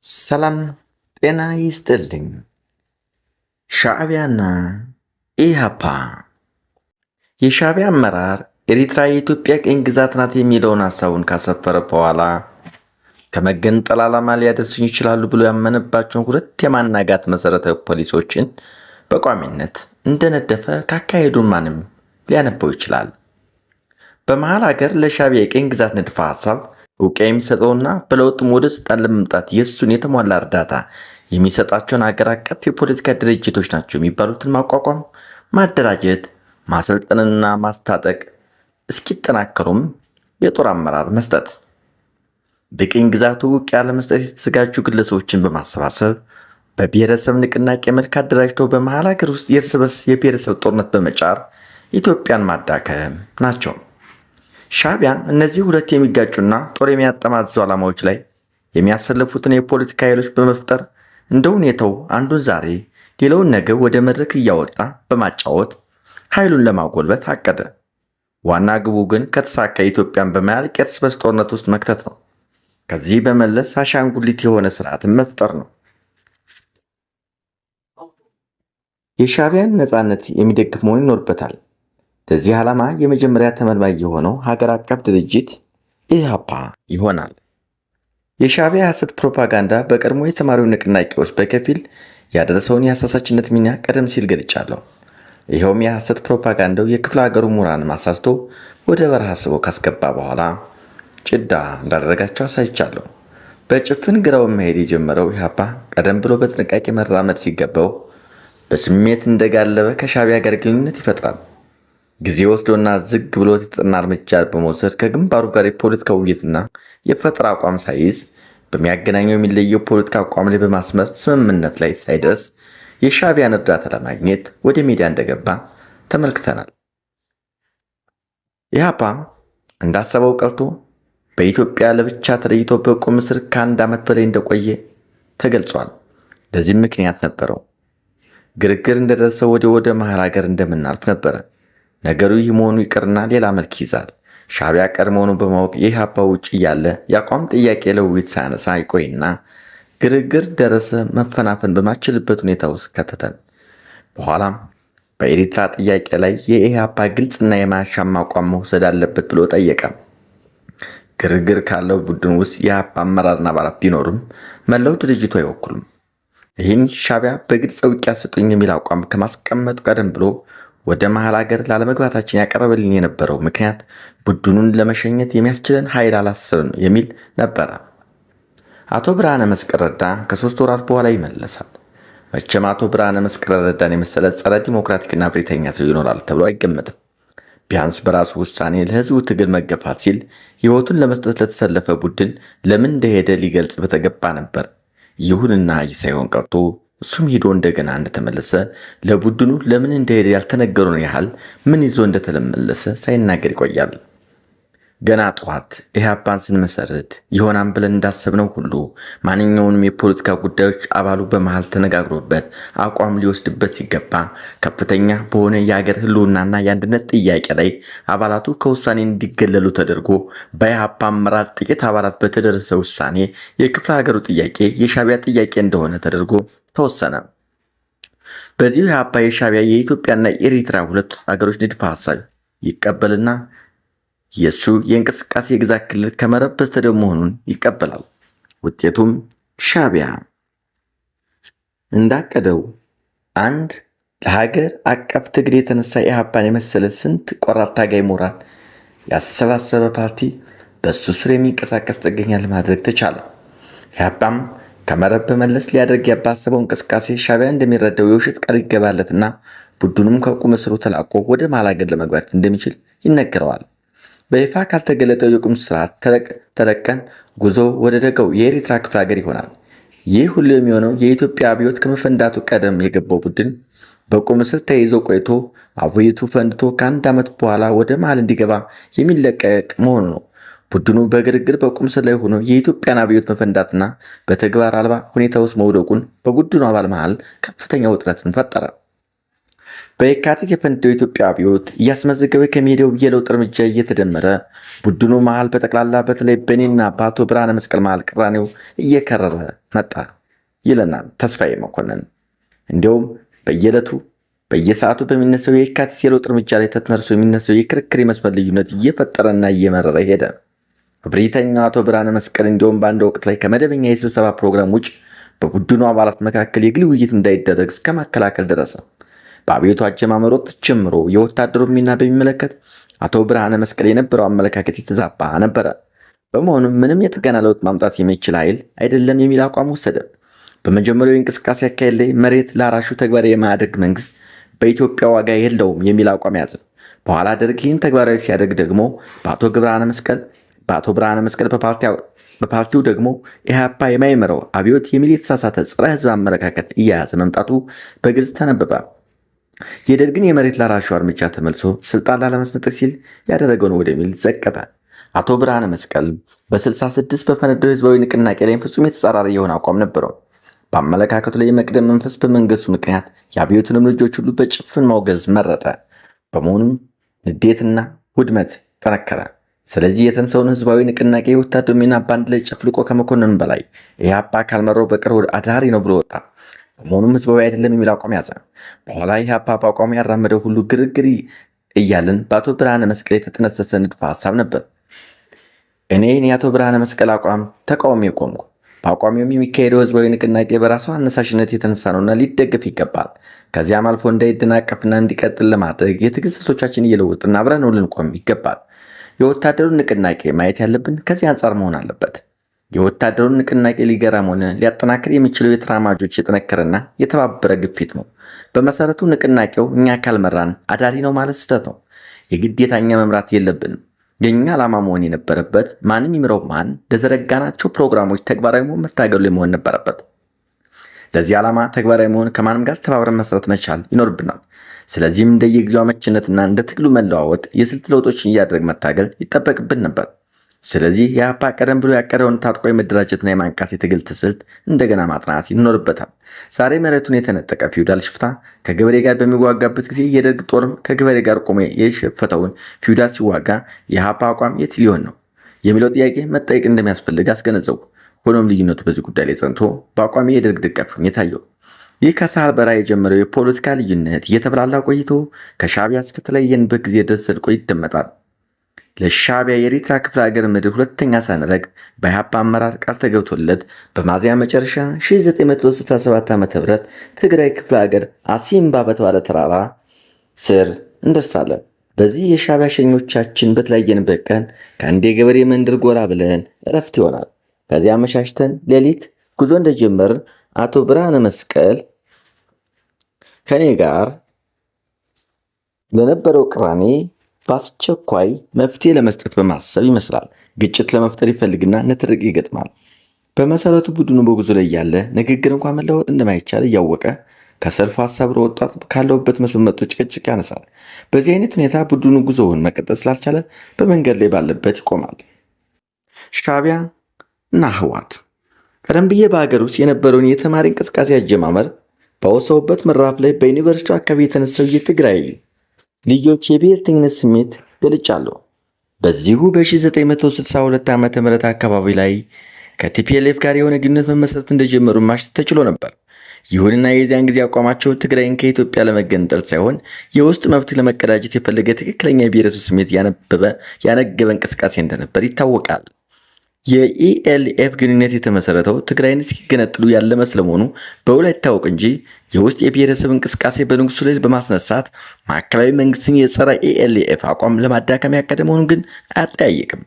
ሰላም ጤና ይስጥልኝ። ሻዕቢያና ኢሃፓ። የሻዕቢያ አመራር ኤሪትራ የኢትዮጵያ ቅኝ ግዛት ናት የሚለውን ሀሳቡን ካሰፈረ በኋላ ከመገንጠል ዓላማ ሊያደርሱኝ ይችላሉ ብሎ ያመነባቸውን ሁለት የማናጋት መሠረታዊ ፖሊሲዎችን በቋሚነት እንደነደፈ ካካሄዱን ማንም ሊያነበው ይችላል። በመሃል ሀገር ለሻዕቢያ የቅኝ ግዛት ንድፈ ሀሳብ እውቅያ የሚሰጠውና በለውጥም ወደ ስልጣን ለመምጣት የእሱን የተሟላ እርዳታ የሚሰጣቸውን አገር አቀፍ የፖለቲካ ድርጅቶች ናቸው የሚባሉትን ማቋቋም፣ ማደራጀት፣ ማሰልጠንና ማስታጠቅ እስኪጠናከሩም የጦር አመራር መስጠት፣ በቅኝ ግዛቱ እውቅያ ለመስጠት የተዘጋጁ ግለሰቦችን በማሰባሰብ በብሔረሰብ ንቅናቄ መልክ አደራጅተው በመሃል ሀገር ውስጥ የእርስ በርስ የብሔረሰብ ጦርነት በመጫር ኢትዮጵያን ማዳከም ናቸው። ሻዕቢያ እነዚህ ሁለት የሚጋጩና ጦር የሚያጠማዝዙ ዓላማዎች ላይ የሚያሰልፉትን የፖለቲካ ኃይሎች በመፍጠር እንደ ሁኔታው አንዱን ዛሬ ሌላውን ነገ ወደ መድረክ እያወጣ በማጫወት ኃይሉን ለማጎልበት አቀደ። ዋና ግቡ ግን ከተሳካ ኢትዮጵያን በማያልቅ የእርስ በርስ ጦርነት ውስጥ መክተት ነው። ከዚህ በመለስ አሻንጉሊት የሆነ ስርዓትን መፍጠር ነው። የሻዕቢያን ነፃነት የሚደግፍ መሆን ይኖርበታል። ለዚህ ዓላማ የመጀመሪያ ተመልማይ የሆነው ሀገር አቀፍ ድርጅት ኢሃፓ ይሆናል። የሻዕቢያ የሐሰት ፕሮፓጋንዳ በቀድሞ የተማሪው ንቅናቄዎች በከፊል ያደረሰውን የአሳሳችነት ሚና ቀደም ሲል ገልጫለሁ። ይኸውም የሐሰት ፕሮፓጋንዳው የክፍለ ሀገሩ ምሁራን አሳስቶ ወደ በረሃ ስቦ ካስገባ በኋላ ጭዳ እንዳደረጋቸው አሳይቻለሁ። በጭፍን ግራውን መሄድ የጀመረው ኢሃፓ ቀደም ብሎ በጥንቃቄ መራመድ ሲገባው በስሜት እንደጋለበ ከሻዕቢያ ጋር ግንኙነት ይፈጥራል። ጊዜ ወስዶና ዝግ ብሎ የተጠና እርምጃ በመውሰድ ከግንባሩ ጋር የፖለቲካ ውይይትና የፈጠራ አቋም ሳይዝ በሚያገናኘው የሚለየው ፖለቲካ አቋም ላይ በማስመር ስምምነት ላይ ሳይደርስ የሻዕቢያን እርዳታ ለማግኘት ወደ ሚዲያ እንደገባ ተመልክተናል። ኢሃፓ እንዳሰበው ቀርቶ በኢትዮጵያ ለብቻ ተለይቶ በቁም እስር ከ1 ዓመት በላይ እንደቆየ ተገልጿል። ለዚህም ምክንያት ነበረው። ግርግር እንደደረሰው ወደ መሃል ሀገር እንደምናልፍ ነበረ። ነገሩ ይህ መሆኑ ይቅርና ሌላ መልክ ይዛል። ሻዕቢያ ቀድሞውኑ በማወቅ የኢሃፓ ውጭ እያለ የአቋም ጥያቄ ለውይይት ሳያነሳ ይቆይና ግርግር ደረሰ መፈናፈን በማችልበት ሁኔታ ውስጥ ከተተን። በኋላም በኤሪትራ ጥያቄ ላይ የኢሃፓ ግልጽና የማያሻማ አቋም መውሰድ አለበት ብሎ ጠየቀ። ግርግር ካለው ቡድን ውስጥ የኢሃፓ አመራርና አባላት ቢኖሩም መላው ድርጅቱ አይወክሉም። ይህን ሻዕቢያ በግልጽ እውቅያ ስጡኝ የሚል አቋም ከማስቀመጡ ቀደም ብሎ ወደ መሃል ሀገር ላለመግባታችን ያቀረበልን የነበረው ምክንያት ቡድኑን ለመሸኘት የሚያስችለን ኃይል አላሰብን የሚል ነበረ። አቶ ብርሃነ መስቀል ረዳ ከ3 ወራት በኋላ ይመለሳል። መቼም አቶ ብርሃነ መስቀል ረዳን የመሰለ ጸረ ዲሞክራቲክና ብሪተኛ ሰው ይኖራል ተብሎ አይገመትም። ቢያንስ በራሱ ውሳኔ ለህዝቡ ትግል መገፋት ሲል ህይወቱን ለመስጠት ለተሰለፈ ቡድን ለምን እንደሄደ ሊገልጽ በተገባ ነበር። ይሁንና ይህ ሳይሆን ቀርቶ እሱም ሄዶ እንደገና እንደተመለሰ ለቡድኑ ለምን እንደሄደ ያልተነገረውን ያህል ምን ይዞ እንደተመለሰ ሳይናገር ይቆያል። ገና ጠዋት ኢሃፓን ስንመሰርት ይሆናል ብለን እንዳሰብነው ሁሉ ማንኛውንም የፖለቲካ ጉዳዮች አባሉ በመሃል ተነጋግሮበት አቋም ሊወስድበት ሲገባ ከፍተኛ በሆነ የሀገር ህልውናና የአንድነት ጥያቄ ላይ አባላቱ ከውሳኔ እንዲገለሉ ተደርጎ በኢሃፓ አመራር ጥቂት አባላት በተደረሰ ውሳኔ የክፍለ ሀገሩ ጥያቄ የሻዕቢያ ጥያቄ እንደሆነ ተደርጎ ተወሰነ። በዚሁ ኢሃፓ የሻዕቢያ የኢትዮጵያና የኤሪትራ ሁለቱ ሀገሮች ንድፈ ሀሳብ ይቀበልና የሱ የእንቅስቃሴ የግዛት ክልል ከመረብ በስተደቡብ መሆኑን ይቀበላል። ውጤቱም ሻዕቢያ እንዳቀደው አንድ ለሀገር አቀፍ ትግል የተነሳ ኢሃፓን የመሰለ ስንት ቆራጥ ታጋይ ምሁራን ያሰባሰበ ፓርቲ በሱ ስር የሚንቀሳቀስ ጥገኛ ለማድረግ ተቻለ። ኢሃፓም ከመረብ በመለስ ሊያደርግ ያባሰበው እንቅስቃሴ ሻዕቢያ እንደሚረዳው የውሸት ቃል ይገባለትና ቡድኑም ከቁም እስሩ ተላቆ ወደ መሃል ሀገር ለመግባት እንደሚችል ይነገረዋል። በይፋ ካልተገለጠው የቁም ስርዓት ተለቀን ጉዞ ወደ ደጋው የኤሪትራ ክፍለ ሀገር ይሆናል። ይህ ሁሉ የሚሆነው የኢትዮጵያ አብዮት ከመፈንዳቱ ቀደም የገባው ቡድን በቁም እስር ተይዞ ቆይቶ አብዮቱ ፈንድቶ ከ1 ዓመት በኋላ ወደ መሃል እንዲገባ የሚለቀቅ መሆኑ ነው። ቡድኑ በግርግር በቁም እስር ላይ ሆኖ የኢትዮጵያን አብዮት መፈንዳትና በተግባር አልባ ሁኔታ ውስጥ መውደቁን በቡድኑ አባል መሃል ከፍተኛ ውጥረትን ፈጠረ። በየካቲት የፈነዳው የኢትዮጵያ አብዮት እያስመዘገበ ከሚሄደው የለውጥ እርምጃ እየተደመረ ቡድኑ መሃል በጠቅላላ በተለይ በእኔና በአቶ ብርሃነ መስቀል መሃል ቅራኔው እየከረረ መጣ ይለናል ተስፋዬ መኮንን። እንዲሁም በየዕለቱ በየሰዓቱ በሚነሳው የየካቲት የለውጥ እርምጃ ላይ ተነርሶ የሚነሳው የክርክር የመስመር ልዩነት እየፈጠረና እየመረረ ሄደ። እብሪተኛው አቶ ብርሃነ መስቀል እንዲሁም በአንድ ወቅት ላይ ከመደበኛ የስብሰባ ፕሮግራም ውጭ በቡድኑ አባላት መካከል የግል ውይይት እንዳይደረግ እስከ ማከላከል ደረሰ። በአብዮቱ አጀማመር ወቅት ጀምሮ የወታደሩ ሚና በሚመለከት አቶ ብርሃነ መስቀል የነበረው አመለካከት የተዛባ ነበረ። በመሆኑም ምንም የጥገና ለውጥ ማምጣት የሚችል ኃይል አይደለም የሚል አቋም ወሰደ። በመጀመሪያው የእንቅስቃሴ አካሄድ ላይ መሬት ላራሹ ተግባራዊ የማያደርግ መንግስት በኢትዮጵያ ዋጋ የለውም የሚል አቋም ያዘ። በኋላ ደርግ ይህን ተግባራዊ ሲያደርግ ደግሞ በአቶ ብርሃነ መስቀል በፓርቲው ደግሞ ኢህአፓ የማይመራው አብዮት የሚል የተሳሳተ ጸረ ህዝብ አመለካከት እየያዘ መምጣቱ በግልጽ ተነበበ። የደርግን የመሬት ላራሹ እርምጃ ተመልሶ ስልጣን ላለመስጠት ሲል ያደረገውን ወደሚል ዘቀጠ። አቶ ብርሃነ መስቀል በ66 በፈነዳው ህዝባዊ ንቅናቄ ላይ ፍጹም የተጻራሪ የሆነ አቋም ነበረው። በአመለካከቱ ላይ የመቅደም መንፈስ በመንገሱ ምክንያት የአብዮቱንም ልጆች ሁሉ በጭፍን ማውገዝ መረጠ። በመሆኑም ንዴትና ውድመት ጠነከረ። ስለዚህ የተነሳውን ህዝባዊ ንቅናቄ የወታደሩ ሚና በአንድ ላይ ጨፍልቆ ከመኮንን በላይ ኢህአፓ ካልመራው በቀር አዳሪ ነው ብሎ ወጣ። በመሆኑም ህዝባዊ አይደለም የሚል አቋም ያዘ። በኋላ ኢህአፓ በአቋሙ ያራመደው ሁሉ ግርግር እያለን በአቶ ብርሃነ መስቀል የተጠነሰሰ ንድፈ ሐሳብ ነበር። እኔ የአቶ ብርሃነ መስቀል አቋም ተቃውሞ ቆምኩ። በአቋሚውም የሚካሄደው ህዝባዊ ንቅናቄ በራሱ አነሳሽነት የተነሳ ነውና ሊደገፍ ይገባል። ከዚያም አልፎ እንዳይደናቀፍና እንዲቀጥል ለማድረግ የትግል ስልቶቻችን እየለወጥና አብረን ልንቆም ይገባል። የወታደሩን ንቅናቄ ማየት ያለብን ከዚህ አንጻር መሆን አለበት። የወታደሩን ንቅናቄ ሊገራም ሆነ ሊያጠናክር የሚችለው የተራማጆች የጠነከረና የተባበረ ግፊት ነው። በመሰረቱ ንቅናቄው እኛ ካልመራን አዳሪ ነው ማለት ስህተት ነው። የግዴታ እኛ መምራት የለብንም። የኛ ዓላማ መሆን የነበረበት ማንም ይምረው ማን ለዘረጋናቸው ፕሮግራሞች ተግባራዊ መሆን መታገሉ መሆን ነበረበት። ለዚህ ዓላማ ተግባራዊ መሆን ከማንም ጋር ተባብረን መስራት መቻል ይኖርብናል። ስለዚህም እንደየጊዜው አመችነትና እንደ ትግሉ መለዋወጥ የስልት ለውጦችን እያደረግ መታገል ይጠበቅብን ነበር። ስለዚህ የአፓ ቀደም ብሎ ያቀደውን ታጥቆ የመደራጀትና የማንቃት የትግል ስልት እንደገና ማጥናት ይኖርበታል። ዛሬ መሬቱን የተነጠቀ ፊውዳል ሽፍታ ከገበሬ ጋር በሚዋጋበት ጊዜ የደርግ ጦርም ከገበሬ ጋር ቆሞ የሸፈተውን ፊውዳል ሲዋጋ የአፓ አቋም የት ሊሆን ነው የሚለው ጥያቄ መጠየቅ እንደሚያስፈልግ አስገነዘቡ። ሆኖም ልዩነቱ በዚህ ጉዳይ ላይ ጸንቶ በአቋሚ የደርግ ደጋፊ ሆኖ የታየው ይህ ከሳህል በረሃ የጀመረው የፖለቲካ ልዩነት እየተብላላ ቆይቶ ከሻዕቢያ እስከተለየንበት ጊዜ ድረስ ዘልቆ ይደመጣል። ለሻዕቢያ የኤርትራ ክፍለ ሀገር ምድር ሁለተኛ ሳንረግጥ በኢህአፓ አመራር ቃል ተገብቶለት በሚያዝያ መጨረሻ 1967 ዓ.ም ትግራይ ክፍለ ሀገር አሲምባ በተባለ ተራራ ስር እንደርሳለን። በዚህ የሻዕቢያ ሸኞቻችን በተለያየንበት ቀን ከአንድ የገበሬ መንደር ጎራ ብለን እረፍት ይሆናል። ከዚያ አመሻሽተን ሌሊት ጉዞ እንደጀመር አቶ ብርሃነ መስቀል ከኔ ጋር ለነበረው ቅራኔ በአስቸኳይ መፍትሄ ለመስጠት በማሰብ ይመስላል ግጭት ለመፍጠር ይፈልግና ንትርቅ ይገጥማል። በመሰረቱ ቡድኑ በጉዞ ላይ ያለ ንግግር እንኳን መለወጥ እንደማይቻል እያወቀ ከሰልፉ ሀሳብ ወጣት ካለውበት መስመር መጥቶ ጭቅጭቅ ያነሳል። በዚህ አይነት ሁኔታ ቡድኑ ጉዞውን መቀጠል ስላልቻለ በመንገድ ላይ ባለበት ይቆማል። ሻዕቢያ እና ህወሓት ቀደም ብዬ በሀገር ውስጥ የነበረውን የተማሪ እንቅስቃሴ አጀማመር ባወሳውበት ምዕራፍ ላይ በዩኒቨርሲቲው አካባቢ የተነሳው የትግራይ ልጆች የብሔርተኝነት ስሜት ገልጫለሁ። በዚሁ በ1962 ዓ.ም አካባቢ ላይ ከቲፒኤልኤፍ ጋር የሆነ ግንኙነት መመስረት እንደጀመሩ ማሽተት ተችሎ ነበር። ይሁንና የዚያን ጊዜ አቋማቸው ትግራይን ከኢትዮጵያ ለመገንጠል ሳይሆን የውስጥ መብት ለመቀዳጀት የፈለገ ትክክለኛ የብሔረሰብ ስሜት ያነገበ እንቅስቃሴ እንደነበር ይታወቃል። የኢኤልኤፍ ግንኙነት የተመሰረተው ትግራይን እስኪገነጥሉ ያለመ ስለመሆኑ በውል አይታወቅ እንጂ የውስጥ የብሔረሰብ እንቅስቃሴ በንጉሱ ላይ በማስነሳት ማዕከላዊ መንግስትን የጸረ ኢኤልኤፍ አቋም ለማዳከም ያቀደ መሆኑን ግን አያጠያይቅም።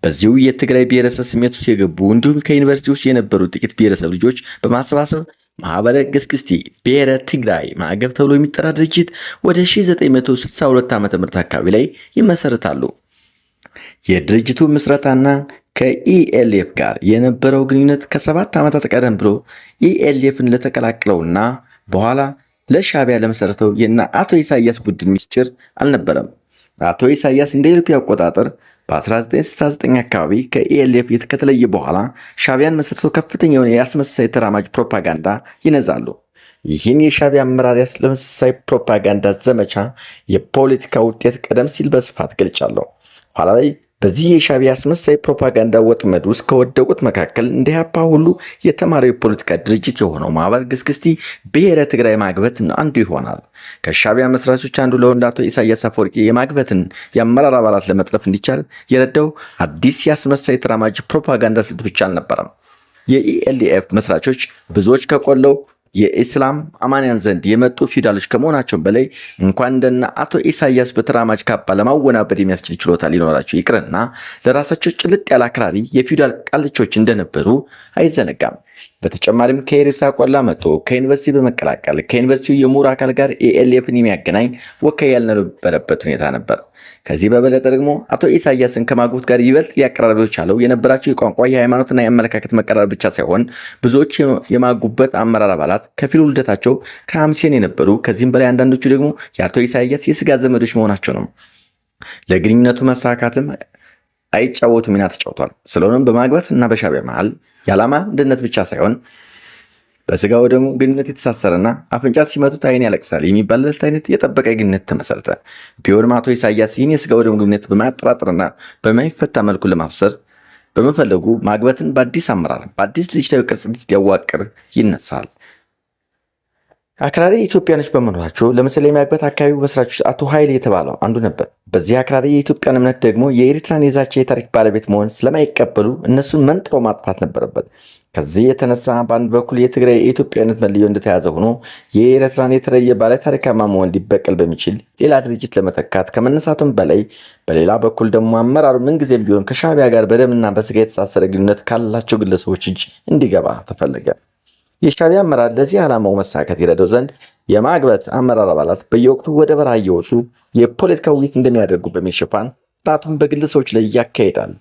በዚሁ የትግራይ ብሔረሰብ ስሜት ውስጥ የገቡ እንዲሁም ከዩኒቨርሲቲ ውስጥ የነበሩ ጥቂት ብሔረሰብ ልጆች በማሰባሰብ ማህበረ ገስግስቲ ብሔረ ትግራይ ማዕገብ ተብሎ የሚጠራ ድርጅት ወደ 1962 ዓ.ም አካባቢ ላይ ይመሰርታሉ። የድርጅቱ ምስረታና ከኢኤልኤፍ ጋር የነበረው ግንኙነት ከ7 ዓመታት ቀደም ብሎ ኢኤልኤፍን ለተቀላቀለውና በኋላ ለሻዕቢያ ለመሰረተው የና አቶ ኢሳያስ ቡድን ሚስጥር አልነበረም። አቶ ኢሳያስ እንደ ኢትዮጵያ አቆጣጠር በ1969 አካባቢ ከኢኤልኤፍ ከተለየ በኋላ ሻዕቢያን መስርተው ከፍተኛ የሆነ የአስመሳይ ተራማጅ ፕሮፓጋንዳ ይነዛሉ። ይህን የሻዕቢያ አመራር ያስመሳይ ፕሮፓጋንዳ ዘመቻ የፖለቲካ ውጤት ቀደም ሲል በስፋት ገልጫለሁ። ኋላ ላይ በዚህ የሻዕቢያ አስመሳይ ፕሮፓጋንዳ ወጥመድ ውስጥ ከወደቁት መካከል እንደ ኢህአፓ ሁሉ የተማሪው የፖለቲካ ድርጅት የሆነው ማህበር ግስግስቲ ብሔረ ትግራይ ማግበት አንዱ ይሆናል። ከሻዕቢያ መስራቾች አንዱ ለሆነው አቶ ኢሳያስ አፈወርቂ የማግበትን የአመራር አባላት ለመጥለፍ እንዲቻል የረዳው አዲስ የአስመሳይ ተራማጅ ፕሮፓጋንዳ ስልት ብቻ አልነበረም። የኢኤልኤፍ መስራቾች ብዙዎች ከቆለው የኢስላም አማንያን ዘንድ የመጡ ፊውዳሎች ከመሆናቸው በላይ እንኳን እንደና አቶ ኢሳያስ በተራማጅ ካባ ለማወናበድ የሚያስችል ችሎታ ሊኖራቸው ይቅርና ለራሳቸው ጭልጥ ያለ አክራሪ የፊውዳል ቃልቾች እንደነበሩ አይዘነጋም። በተጨማሪም ከኤርትራ ቆላ መጥቶ ከዩኒቨርሲቲ በመቀላቀል ከዩኒቨርሲቲው የምሁር አካል ጋር ኤኤልኤፍን የሚያገናኝ ወካይ ያልነበረበት ሁኔታ ነበር። ከዚህ በበለጠ ደግሞ አቶ ኢሳያስን ከማግቦት ጋር ይበልጥ ሊያቀራርበው የቻለው የነበራቸው የቋንቋ የሃይማኖትና የአመለካከት መቀራረብ ብቻ ሳይሆን ብዙዎች የማጉበት አመራር አባላት ከፊሉ ልደታቸው ከሐምሴን የነበሩ ከዚህም በላይ አንዳንዶቹ ደግሞ የአቶ ኢሳያስ የስጋ ዘመዶች መሆናቸው ነው። ለግንኙነቱ መሳካትም አይጫወቱ ሚና ተጫውቷል። ስለሆነም በማግባት እና በሻዕቢያ መሃል የዓላማ አንድነት ብቻ ሳይሆን በስጋ ወደሙ ግንኙነት የተሳሰረና አፍንጫ ሲመቱት አይን ያለቅሳል የሚባልለት አይነት የጠበቀ ግንኙነት ተመሰረተ። ቢሆንም አቶ ኢሳያስ ይህን የስጋ ወደሙ ግንኙነት በማያጠራጥርና በማይፈታ መልኩ ለማፍሰር በመፈለጉ ማግበትን በአዲስ አመራር በአዲስ ድርጅታዊ ቅርጽ ሊያዋቅር ይነሳል። አክራሪ ኢትዮጵያኖች በመኖራቸው ለምሳሌ የሚያግበት አካባቢው መስራቾች አቶ ኃይሌ የተባለው አንዱ ነበር። በዚህ አክራሪ የኢትዮጵያን እምነት ደግሞ የኤርትራን የዛቻ የታሪክ ባለቤት መሆን ስለማይቀበሉ እነሱን መንጥሮ ማጥፋት ነበረበት። ከዚህ የተነሳ በአንድ በኩል የትግራይ የኢትዮጵያነት መለዮ እንደተያዘ ሆኖ የኤርትራን የተለየ ባለ ታሪካማ መሆን ሊበቀል በሚችል ሌላ ድርጅት ለመተካት ከመነሳቱም በላይ በሌላ በኩል ደግሞ አመራሩ ምንጊዜም ቢሆን ከሻዕቢያ ጋር በደምና በስጋ የተሳሰረ ግንኙነት ካላቸው ግለሰቦች እጅ እንዲገባ ተፈለገ። የሻዕቢያ አመራር ለዚህ ዓላማው መሳካት ይረዳው ዘንድ የማግበት አመራር አባላት በየወቅቱ ወደ በረሃ እየወጡ የፖለቲካ ውይይት እንደሚያደርጉ በሚል ሽፋን ጥናቱን በግለሰቦች ላይ ያካሂዳል።